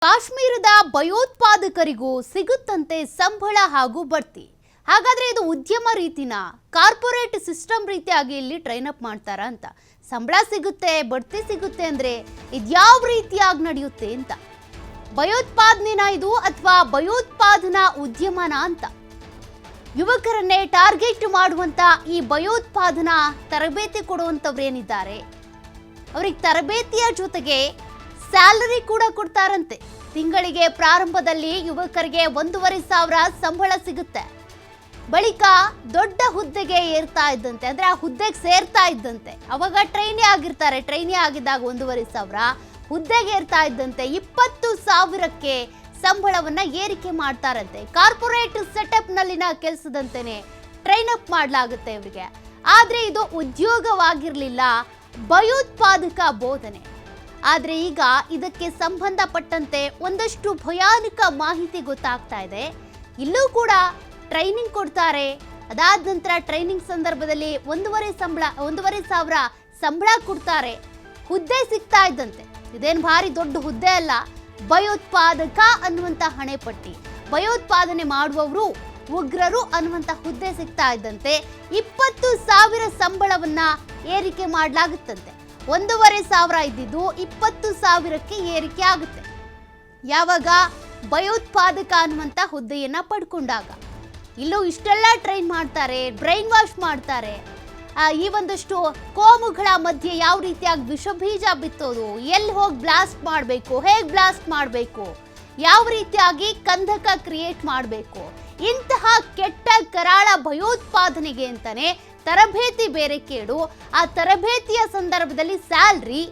ಕಾಶ್ಮೀರದ ಭಯೋತ್ಪಾದಕರಿಗೂ ಸಿಗುತ್ತಂತೆ ಸಂಬಳ ಹಾಗೂ ಬಡ್ತಿ. ಹಾಗಾದ್ರೆ ಇದು ಉದ್ಯಮ ರೀತಿನ ಕಾರ್ಪೊರೇಟ್ ಸಿಸ್ಟಮ್ ರೀತಿಯಾಗಿ ಇಲ್ಲಿ ಟ್ರೈನ್ ಅಪ್ ಮಾಡ್ತಾರ ಅಂತ. ಸಂಬಳ ಸಿಗುತ್ತೆ, ಬಡ್ತಿ ಸಿಗುತ್ತೆ ಅಂದ್ರೆ ಇದ್ಯಾವ ರೀತಿಯಾಗಿ ನಡೆಯುತ್ತೆ ಅಂತ. ಭಯೋತ್ಪಾದನೆನ ಇದು ಅಥವಾ ಭಯೋತ್ಪಾದನಾ ಉದ್ಯಮನ ಅಂತ. ಯುವಕರನ್ನೇ ಟಾರ್ಗೆಟ್ ಮಾಡುವಂತ ಈ ಭಯೋತ್ಪಾದನಾ ತರಬೇತಿ ಕೊಡುವಂತವ್ರೇನಿದ್ದಾರೆ ಅವ್ರಿಗೆ ತರಬೇತಿಯ ಜೊತೆಗೆ ಸ್ಯಾಲರಿ ಕೂಡ ಕೊಡ್ತಾರಂತೆ. ತಿಂಗಳಿಗೆ ಪ್ರಾರಂಭದಲ್ಲಿ ಯುವಕರಿಗೆ 1,500 ಸಂಬಳ ಸಿಗುತ್ತೆ. ಬಳಿಕ ದೊಡ್ಡ ಹುದ್ದೆಗೆ ಏರ್ತಾ ಇದ್ದಂತೆ, ಅಂದ್ರೆ ಆ ಹುದ್ದೆಗೆ ಸೇರ್ತಾ ಇದ್ದಂತೆ, ಅವಾಗ ಟ್ರೈನಿ ಆಗಿರ್ತಾರೆ. ಟ್ರೈನಿ ಆಗಿದ್ದಾಗ 1,500, ಹುದ್ದೆಗೆ ಏರ್ತಾ ಇದ್ದಂತೆ 20,000ಕ್ಕೆ ಸಂಬಳವನ್ನ ಏರಿಕೆ ಮಾಡ್ತಾರಂತೆ. ಕಾರ್ಪೊರೇಟ್ ಸೆಟಪ್ ನಲ್ಲಿನ ಕೆಲಸದಂತೆನೆ ಟ್ರೈನ್ ಅಪ್ ಮಾಡಲಾಗುತ್ತೆ ಇವರಿಗೆ. ಆದ್ರೆ ಇದು ಉದ್ಯೋಗವಾಗಿರ್ಲಿಲ್ಲ, ಭಯೋತ್ಪಾದಕ ಬೋಧನೆ. ಆದ್ರೆ ಈಗ ಇದಕ್ಕೆ ಸಂಬಂಧಪಟ್ಟಂತೆ ಒಂದಷ್ಟು ಭಯಾನಕ ಮಾಹಿತಿ ಗೊತ್ತಾಗ್ತಾ ಇದೆ. ಇಲ್ಲೂ ಕೂಡ ಟ್ರೈನಿಂಗ್ ಕೊಡ್ತಾರೆ. ಅದಾದ ನಂತರ ಟ್ರೈನಿಂಗ್ ಸಂದರ್ಭದಲ್ಲಿ 1,500 ಸಂಬಳ ಕೊಡ್ತಾರೆ. ಹುದ್ದೆ ಸಿಗ್ತಾ ಇದ್ದಂತೆ. ಇದೇನು ಭಾರಿ ದೊಡ್ಡ ಹುದ್ದೆ ಅಲ್ಲ, ಭಯೋತ್ಪಾದಕ ಅನ್ನುವಂತ ಹಣೆಪಟ್ಟಿ, ಭಯೋತ್ಪಾದನೆ ಮಾಡುವವರು ಉಗ್ರರು ಅನ್ನುವಂತ ಹುದ್ದೆ ಸಿಗ್ತಾ ಇದ್ದಂತೆ 20,000 ಸಂಬಳವನ್ನ ಏರಿಕೆ ಮಾಡಲಾಗುತ್ತಂತೆ. 1,500 ಇದ್ದಿದ್ದು 20,000ಕ್ಕೆ ಏರಿಕೆ ಆಗುತ್ತೆ. ಯಾವಾಗ ಭಯೋತ್ಪಾದಕ ಅನ್ನುವಂತ ಹುದ್ದೆಯನ್ನ ಪಡ್ಕೊಂಡಾಗ. ಇಲ್ಲೂ ಇಷ್ಟೆಲ್ಲ ಟ್ರೈನ್ ಮಾಡ್ತಾರೆ, ಬ್ರೈನ್ ವಾಶ್ ಮಾಡ್ತಾರೆ. ಈ ಒಂದಷ್ಟು ಕೋಮುಗಳ ಮಧ್ಯೆ ಯಾವ ರೀತಿಯಾಗಿ ವಿಷಬೀಜ ಬಿತ್ತೋದು, ಎಲ್ಲಿ ಹೋಗಿ ಬ್ಲಾಸ್ಟ್ ಮಾಡಬೇಕು, ಹೇಗೆ ಬ್ಲಾಸ್ಟ್ ಮಾಡಬೇಕು, ಯಾವ ರೀತಿಯಾಗಿ ಕಂದಕ ಕ್ರಿಯೇಟ್ ಮಾಡಬೇಕು, ಇಂತಹ ಕೆಟ್ಟ ಕರಾಳ ಭಯೋತ್ಪಾದನೆಗೆ ಅಂತಾನೆ ತರಬೇತಿ ಬೇರೆ ಕೇಳು. ಆ ತರಬೇತಿಯ ಸಂದರ್ಭದಲ್ಲಿ ಸ್ಯಾಲ್ರಿ,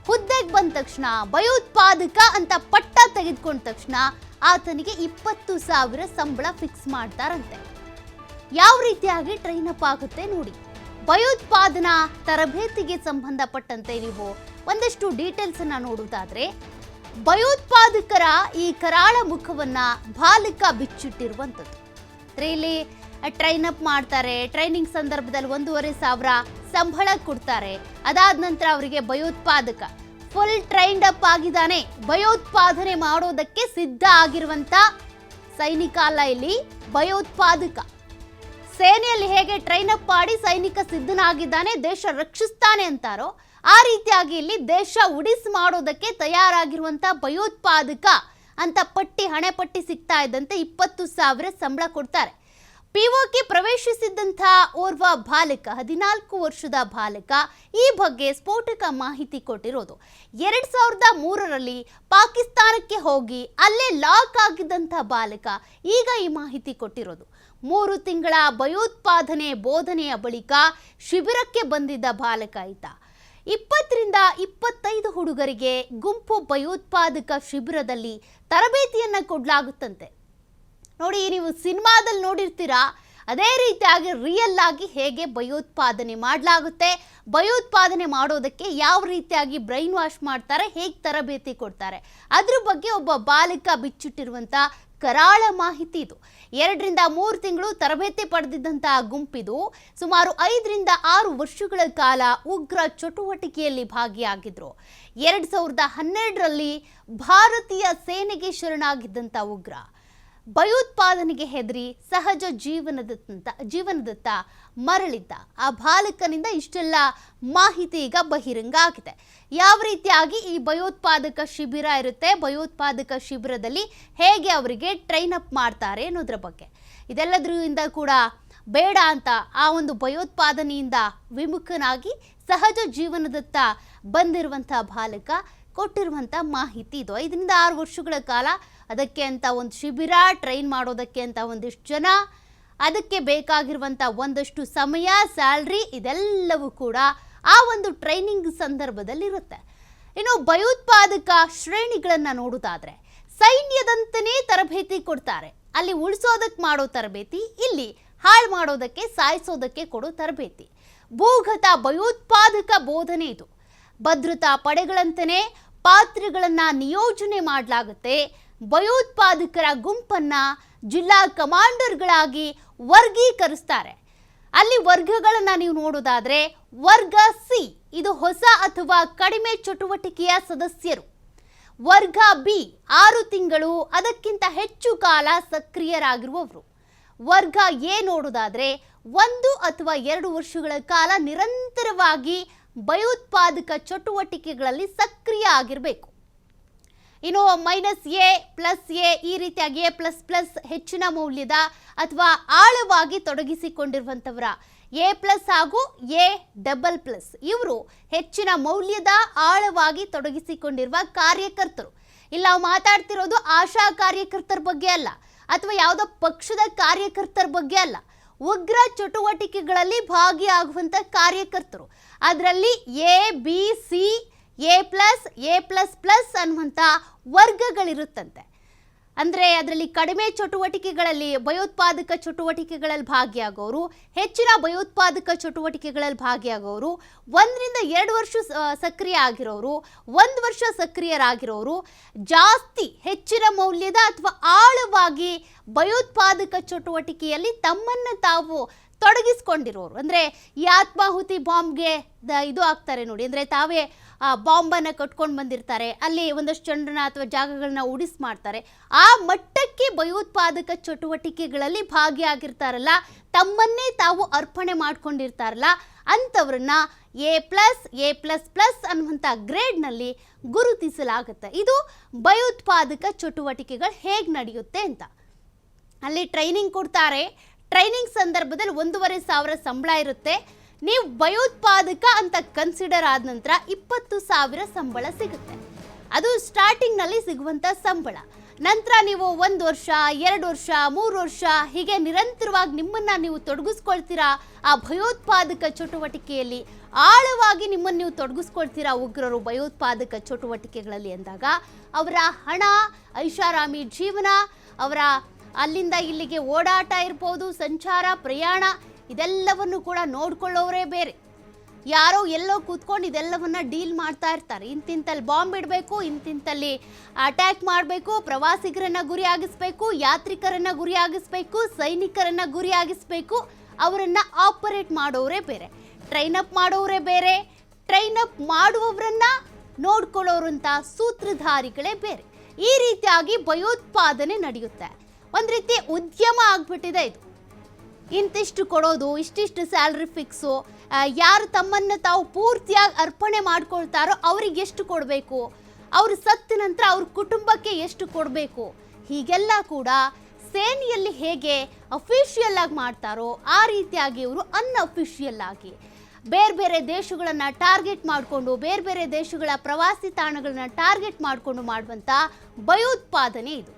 ಹುದ್ದೆಗೆ ಬಂದ ತಕ್ಷಣ ಭಯೋತ್ಪಾದಕ ಅಂತ ಪಟ್ಟ ತೆಗೆದುಕೊಂಡ ತಕ್ಷಣ ಆತನಿಗೆ 20,000 ಸಂಬಳ ಫಿಕ್ಸ್ ಮಾಡ್ತಾರಂತೆ. ಯಾವ ರೀತಿಯಾಗಿ ಟ್ರೈನ್ ಅಪ್ ಆಗುತ್ತೆ ನೋಡಿ. ಭಯೋತ್ಪಾದನಾ ತರಬೇತಿಗೆ ಸಂಬಂಧಪಟ್ಟಂತೆ ನೀವು ಒಂದಷ್ಟು ಡೀಟೇಲ್ಸ್ ಅನ್ನ ನೋಡುವುದಾದ್ರೆ, ಭಯೋತ್ಪಾದಕರ ಈ ಕರಾಳ ಮುಖವನ್ನ ಬಾಲಕ ಬಿಚ್ಚಿಟ್ಟಿರುವಂಥದ್ದು. ಇಲ್ಲಿ ಟ್ರೈನ್ ಅಪ್ ಮಾಡ್ತಾರೆ. ಟ್ರೈನಿಂಗ್ ಸಂದರ್ಭದಲ್ಲಿ 1,500 ಸಂಬಳ ಕೊಡ್ತಾರೆ. ಅದಾದ ನಂತರ ಅವರಿಗೆ ಭಯೋತ್ಪಾದಕ ಫುಲ್ ಟ್ರೈನ್ಡ್ ಅಪ್ ಆಗಿದ್ದಾನೆ, ಭಯೋತ್ಪಾದನೆ ಮಾಡೋದಕ್ಕೆ ಸಿದ್ಧ ಆಗಿರುವಂತ ಸೈನಿಕ ಅಲ್ಲ, ಇಲ್ಲಿ ಭಯೋತ್ಪಾದಕ. ಸೇನೆಯಲ್ಲಿ ಹೇಗೆ ಟ್ರೈನ್ ಅಪ್ ಮಾಡಿ ಸೈನಿಕ ಸಿದ್ಧನಾಗಿದ್ದಾನೆ, ದೇಶ ರಕ್ಷಿಸ್ತಾನೆ ಅಂತಾರೋ ಆ ರೀತಿಯಾಗಿ ಇಲ್ಲಿ ದೇಶ ಉಡಿಸ್ ಮಾಡೋದಕ್ಕೆ ತಯಾರಾಗಿರುವಂತ ಭಯೋತ್ಪಾದಕ ಅಂತ ಹಣೆಪಟ್ಟಿ ಸಿಗ್ತಾ ಇದ್ದಂತೆ 20,000 ಸಂಬಳ ಕೊಡ್ತಾರೆ. ಪಿಒಕೆ ಪ್ರವೇಶಿಸಿದ್ದಂಥ ಓರ್ವ ಬಾಲಕ, 14 ವರ್ಷದ ಬಾಲಕ, ಈ ಬಗ್ಗೆ ಸ್ಫೋಟಕ ಮಾಹಿತಿ ಕೊಟ್ಟಿರೋದು. 2003ರಲ್ಲಿ ಪಾಕಿಸ್ತಾನಕ್ಕೆ ಹೋಗಿ ಅಲ್ಲೇ ಲಾಕ್ ಆಗಿದ್ದಂಥ ಬಾಲಕ ಈಗ ಈ ಮಾಹಿತಿ ಕೊಟ್ಟಿರೋದು. 3 ತಿಂಗಳ ಭಯೋತ್ಪಾದನೆ ಬೋಧನೆಯ ಬಳಿಕ ಶಿಬಿರಕ್ಕೆ ಬಂದಿದ್ದ ಬಾಲಕ ಈತ. 20ರಿಂದ 25 ಹುಡುಗರಿಗೆ ಗುಂಪು ಭಯೋತ್ಪಾದಕ ಶಿಬಿರದಲ್ಲಿ ತರಬೇತಿಯನ್ನ ಕೊಡಲಾಗುತ್ತಂತೆ. ನೋಡಿ, ನೀವು ಸಿನಿಮಾದಲ್ಲಿ ನೋಡಿರ್ತೀರಾ, ಅದೇ ರೀತಿಯಾಗಿ ರಿಯಲ್ ಆಗಿ ಹೇಗೆ ಭಯೋತ್ಪಾದನೆ ಮಾಡಲಾಗುತ್ತೆ, ಭಯೋತ್ಪಾದನೆ ಮಾಡೋದಕ್ಕೆ ಯಾವ ರೀತಿಯಾಗಿ ಬ್ರೈನ್ ವಾಶ್ ಮಾಡ್ತಾರೆ, ಹೇಗೆ ತರಬೇತಿ ಕೊಡ್ತಾರೆ, ಅದ್ರ ಬಗ್ಗೆ ಒಬ್ಬ ಬಾಲಕ ಬಿಚ್ಚಿಟ್ಟಿರುವಂತ ಕರಾಳ ಮಾಹಿತಿ ಇದು. 2ರಿಂದ 3 ತಿಂಗಳು ತರಬೇತಿ ಪಡೆದಿದ್ದಂತಹ ಗುಂಪಿದು ಸುಮಾರು 5ರಿಂದ 6 ವರ್ಷಗಳ ಕಾಲ ಉಗ್ರ ಚಟುವಟಿಕೆಯಲ್ಲಿ ಭಾಗಿಯಾಗಿದ್ರು. 2012ರಲ್ಲಿ ಭಾರತೀಯ ಸೇನೆಗೆ ಶರಣಾಗಿದ್ದಂಥ ಉಗ್ರ ಭಯೋತ್ಪಾದನೆಗೆ ಹೆದರಿ ಸಹಜ ಜೀವನದತ್ತ ಮರಳಿದ್ದ ಆ ಬಾಲಕನಿಂದ ಇಷ್ಟೆಲ್ಲ ಮಾಹಿತಿ ಈಗ ಬಹಿರಂಗ ಆಗಿದೆ. ಯಾವ ರೀತಿಯಾಗಿ ಈ ಭಯೋತ್ಪಾದಕ ಶಿಬಿರ ಇರುತ್ತೆ, ಭಯೋತ್ಪಾದಕ ಶಿಬಿರದಲ್ಲಿ ಹೇಗೆ ಅವರಿಗೆ ಟ್ರೈನ್ ಅಪ್ ಮಾಡ್ತಾರೆ ಅನ್ನೋದ್ರ ಬಗ್ಗೆ. ಇದೆಲ್ಲದರಿಂದ ಕೂಡ ಬೇಡ ಅಂತ ಆ ಒಂದು ಭಯೋತ್ಪಾದನೆಯಿಂದ ವಿಮುಖನಾಗಿ ಸಹಜ ಜೀವನದತ್ತ ಬಂದಿರುವಂಥ ಬಾಲಕ ಕೊಟ್ಟಿರುವಂಥ ಮಾಹಿತಿ ಇದು. 5ರಿಂದ 6 ವರ್ಷಗಳ ಕಾಲ ಅದಕ್ಕೆ ಅಂತ ಒಂದು ಶಿಬಿರ, ಟ್ರೈನ್ ಮಾಡೋದಕ್ಕೆ ಅಂತ ಒಂದಿಷ್ಟು ಜನ, ಅದಕ್ಕೆ ಬೇಕಾಗಿರುವಂಥ ಒಂದಷ್ಟು ಸಮಯ, ಸ್ಯಾಲ್ರಿ, ಇದೆಲ್ಲವೂ ಕೂಡ ಆ ಒಂದು ಟ್ರೈನಿಂಗ್ ಸಂದರ್ಭದಲ್ಲಿ ಇರುತ್ತೆ. ಇನ್ನು ಭಯೋತ್ಪಾದಕ ಶ್ರೇಣಿಗಳನ್ನು ನೋಡೋದಾದ್ರೆ, ಸೈನ್ಯದಂತೆಯೇ ತರಬೇತಿ ಕೊಡ್ತಾರೆ. ಅಲ್ಲಿ ಉಳಿಸೋದಕ್ಕೆ ಮಾಡೋ ತರಬೇತಿ, ಇಲ್ಲಿ ಹಾಳು ಮಾಡೋದಕ್ಕೆ, ಸಾಯಿಸೋದಕ್ಕೆ ಕೊಡೋ ತರಬೇತಿ. ಭೂಗತ ಭಯೋತ್ಪಾದಕ ಬೋಧನೆ ಇದು. ಭದ್ರತಾ ಪಡೆಗಳಂತೆಯೇ ಪಾತ್ರಗಳನ್ನ ನಿಯೋಜನೆ ಮಾಡಲಾಗುತ್ತೆ. ಭಯೋತ್ಪಾದಕರ ಗುಂಪನ್ನ ಜಿಲ್ಲಾ ಕಮಾಂಡರ್ಗಳಾಗಿ ವರ್ಗೀಕರಿಸ್ತಾರೆ. ಅಲ್ಲಿ ವರ್ಗಗಳನ್ನ ನೀವು ನೋಡೋದಾದ್ರೆ, ವರ್ಗ ಸಿ ಇದು ಹೊಸ ಅಥವಾ ಕಡಿಮೆ ಚಟುವಟಿಕೆಯ ಸದಸ್ಯರು. ವರ್ಗ ಬಿ 6 ತಿಂಗಳು ಅದಕ್ಕಿಂತ ಹೆಚ್ಚು ಕಾಲ ಸಕ್ರಿಯರಾಗಿರುವವರು. ವರ್ಗ ಎ ನೋಡೋದಾದ್ರೆ 1 ಅಥವಾ 2 ವರ್ಷಗಳ ಕಾಲ ನಿರಂತರವಾಗಿ ಭಯೋತ್ಪಾದಕ ಚಟುವಟಿಕೆಗಳಲ್ಲಿ ಸಕ್ರಿಯ ಆಗಿರಬೇಕು. ಇನ್ನು -A +A ಈ ರೀತಿಯಾಗಿ A++ ಹೆಚ್ಚಿನ ಮೌಲ್ಯದ ಅಥವಾ ಆಳವಾಗಿ ತೊಡಗಿಸಿಕೊಂಡಿರುವಂಥವರ A+ ಹಾಗೂ A++ ಇವರು ಹೆಚ್ಚಿನ ಮೌಲ್ಯದ ಆಳವಾಗಿ ತೊಡಗಿಸಿಕೊಂಡಿರುವ ಕಾರ್ಯಕರ್ತರು. ಇಲ್ಲಿ ನಾವು ಮಾತಾಡ್ತಿರೋದು ಆಶಾ ಕಾರ್ಯಕರ್ತರ ಬಗ್ಗೆ ಅಲ್ಲ, ಅಥವಾ ಯಾವುದೋ ಪಕ್ಷದ ಕಾರ್ಯಕರ್ತರ ಬಗ್ಗೆ ಅಲ್ಲ, ಉಗ್ರ ಚಟುವಟಿಕೆಗಳಲ್ಲಿ ಭಾಗಿಯಾಗುವಂಥ ಕಾರ್ಯಕರ್ತರು. ಅದರಲ್ಲಿ A, B, C, A++ ಅನ್ನುವಂಥ ವರ್ಗಗಳಿರುತ್ತಂತೆ. ಅಂದರೆ ಅದರಲ್ಲಿ ಕಡಿಮೆ ಚಟುವಟಿಕೆಗಳಲ್ಲಿ ಭಯೋತ್ಪಾದಕ ಚಟುವಟಿಕೆಗಳಲ್ಲಿ ಭಾಗಿಯಾಗೋರು, ಹೆಚ್ಚಿನ ಭಯೋತ್ಪಾದಕ ಚಟುವಟಿಕೆಗಳಲ್ಲಿ ಭಾಗಿಯಾಗೋರು, 1 ರಿಂದ 2 ವರ್ಷ ಸಕ್ರಿಯ ಆಗಿರೋರು, 1 ವರ್ಷ ಸಕ್ರಿಯರಾಗಿರೋರು, ಜಾಸ್ತಿ ಹೆಚ್ಚಿನ ಮೌಲ್ಯದ ಅಥವಾ ಆಳವಾಗಿ ಭಯೋತ್ಪಾದಕ ಚಟುವಟಿಕೆಯಲ್ಲಿ ತಮ್ಮನ್ನು ತಾವು ತೊಡಗಿಸ್ಕೊಂಡಿರೋರು. ಅಂದರೆ ಈ ಆತ್ಮಾಹುತಿ ಬಾಂಬ್ಗೆ ಇದು ಆಗ್ತಾರೆ ನೋಡಿ, ಅಂದರೆ ತಾವೇ ಬಾಂಬನ್ನು ಕಟ್ಕೊಂಡು ಬಂದಿರ್ತಾರೆ, ಅಲ್ಲಿ ಒಂದಷ್ಟು ಜನರನ್ನ ಅಥವಾ ಜಾಗಗಳನ್ನ ಉಡಿಸ್ ಮಾಡ್ತಾರೆ. ಆ ಮಟ್ಟಕ್ಕೆ ಭಯೋತ್ಪಾದಕ ಚಟುವಟಿಕೆಗಳಲ್ಲಿ ಭಾಗಿಯಾಗಿರ್ತಾರಲ್ಲ, ತಮ್ಮನ್ನೇ ತಾವು ಅರ್ಪಣೆ ಮಾಡ್ಕೊಂಡಿರ್ತಾರಲ್ಲ, ಅಂಥವ್ರನ್ನ A++ ಅನ್ನುವಂಥ ಗ್ರೇಡ್ನಲ್ಲಿ ಗುರುತಿಸಲಾಗುತ್ತೆ. ಇದು ಭಯೋತ್ಪಾದಕ ಚಟುವಟಿಕೆಗಳು ಹೇಗೆ ನಡೆಯುತ್ತೆ ಅಂತ. ಅಲ್ಲಿ ಟ್ರೈನಿಂಗ್ ಕೊಡ್ತಾರೆ. ಟ್ರೈನಿಂಗ್ ಸಂದರ್ಭದಲ್ಲಿ 1,500 ಸಂಬಳ ಇರುತ್ತೆ. ನೀವು ಭಯೋತ್ಪಾದಕ ಅಂತ ಕನ್ಸಿಡರ್ ಆದ ನಂತರ 20,000 ಸಂಬಳ ಸಿಗುತ್ತೆ. ಅದು ಸ್ಟಾರ್ಟಿಂಗ್ನಲ್ಲಿ ಸಿಗುವಂಥ ಸಂಬಳ. ನಂತರ ನೀವು 1 ವರ್ಷ, 2 ವರ್ಷ, 3 ವರ್ಷ ಹೀಗೆ ನಿರಂತರವಾಗಿ ನಿಮ್ಮನ್ನು ನೀವು ತೊಡಗಿಸ್ಕೊಳ್ತೀರಾ ಆ ಭಯೋತ್ಪಾದಕ ಚಟುವಟಿಕೆಯಲ್ಲಿ, ಆಳವಾಗಿ ನಿಮ್ಮನ್ನು ನೀವು ತೊಡಗಿಸ್ಕೊಳ್ತೀರಾ ಉಗ್ರರು ಭಯೋತ್ಪಾದಕ ಚಟುವಟಿಕೆಗಳಲ್ಲಿ ಅಂದಾಗ ಅವರ ಹಣ, ಐಷಾರಾಮಿ ಜೀವನ, ಅವರ ಅಲ್ಲಿಂದ ಇಲ್ಲಿಗೆ ಓಡಾಟ ಇರ್ಬೋದು, ಸಂಚಾರ, ಪ್ರಯಾಣ, ಇದೆಲ್ಲವನ್ನು ಕೂಡ ನೋಡ್ಕೊಳ್ಳೋರೇ ಬೇರೆ. ಯಾರೋ ಎಲ್ಲೋ ಕೂತ್ಕೊಂಡು ಇದೆಲ್ಲವನ್ನ ಡೀಲ್ ಮಾಡ್ತಾ ಇರ್ತಾರೆ. ಇಂತಿಂತಲ್ಲಿ ಬಾಂಬ್ ಇಡಬೇಕು, ಇಂತಿಂತಲ್ಲಿ ಅಟ್ಯಾಕ್ ಮಾಡಬೇಕು, ಪ್ರವಾಸಿಗರನ್ನ ಗುರಿಯಾಗಿಸ್ಬೇಕು, ಯಾತ್ರಿಕರನ್ನ ಗುರಿಯಾಗಿಸ್ಬೇಕು, ಸೈನಿಕರನ್ನ ಗುರಿಯಾಗಿಸ್ಬೇಕು. ಅವರನ್ನ ಆಪರೇಟ್ ಮಾಡೋರೇ ಬೇರೆ, ಟ್ರೈನ್ ಅಪ್ ಮಾಡೋರೇ ಬೇರೆ, ಟ್ರೈನ್ ಅಪ್ ಮಾಡುವವರನ್ನ ನೋಡ್ಕೊಳ್ಳೋರಂಥ ಸೂತ್ರಧಾರಿಗಳೇ ಬೇರೆ. ಈ ರೀತಿಯಾಗಿ ಭಯೋತ್ಪಾದನೆ ನಡೆಯುತ್ತೆ. ಒಂದು ರೀತಿ ಉದ್ಯಮ ಆಗ್ಬಿಟ್ಟಿದೆ ಇದು. ಇಂತಿಷ್ಟು ಕೊಡೋದು, ಇಷ್ಟಿಷ್ಟು ಸ್ಯಾಲ್ರಿ ಫಿಕ್ಸು, ಯಾರು ತಮ್ಮನ್ನು ತಾವು ಪೂರ್ತಿಯಾಗಿ ಅರ್ಪಣೆ ಮಾಡ್ಕೊಳ್ತಾರೋ ಅವ್ರಿಗೆ ಎಷ್ಟು ಕೊಡಬೇಕು, ಅವರು ಸತ್ತ ನಂತರ ಅವ್ರ ಕುಟುಂಬಕ್ಕೆ ಎಷ್ಟು ಕೊಡಬೇಕು, ಹೀಗೆಲ್ಲ ಕೂಡ ಸೇನೆಯಲ್ಲಿ ಹೇಗೆ ಅಫಿಷಿಯಲ್ ಆಗಿ ಮಾಡ್ತಾರೋ ಆ ರೀತಿಯಾಗಿ ಇವರು ಅನ್ಅಫಿಷಿಯಲ್ ಆಗಿ ಬೇರೆ ಬೇರೆ ದೇಶಗಳನ್ನು ಟಾರ್ಗೆಟ್ ಮಾಡಿಕೊಂಡು, ಬೇರೆ ಬೇರೆ ದೇಶಗಳ ಪ್ರವಾಸಿ ತಾಣಗಳನ್ನ ಟಾರ್ಗೆಟ್ ಮಾಡಿಕೊಂಡು ಮಾಡುವಂಥ ಭಯೋತ್ಪಾದನೆ ಇದು.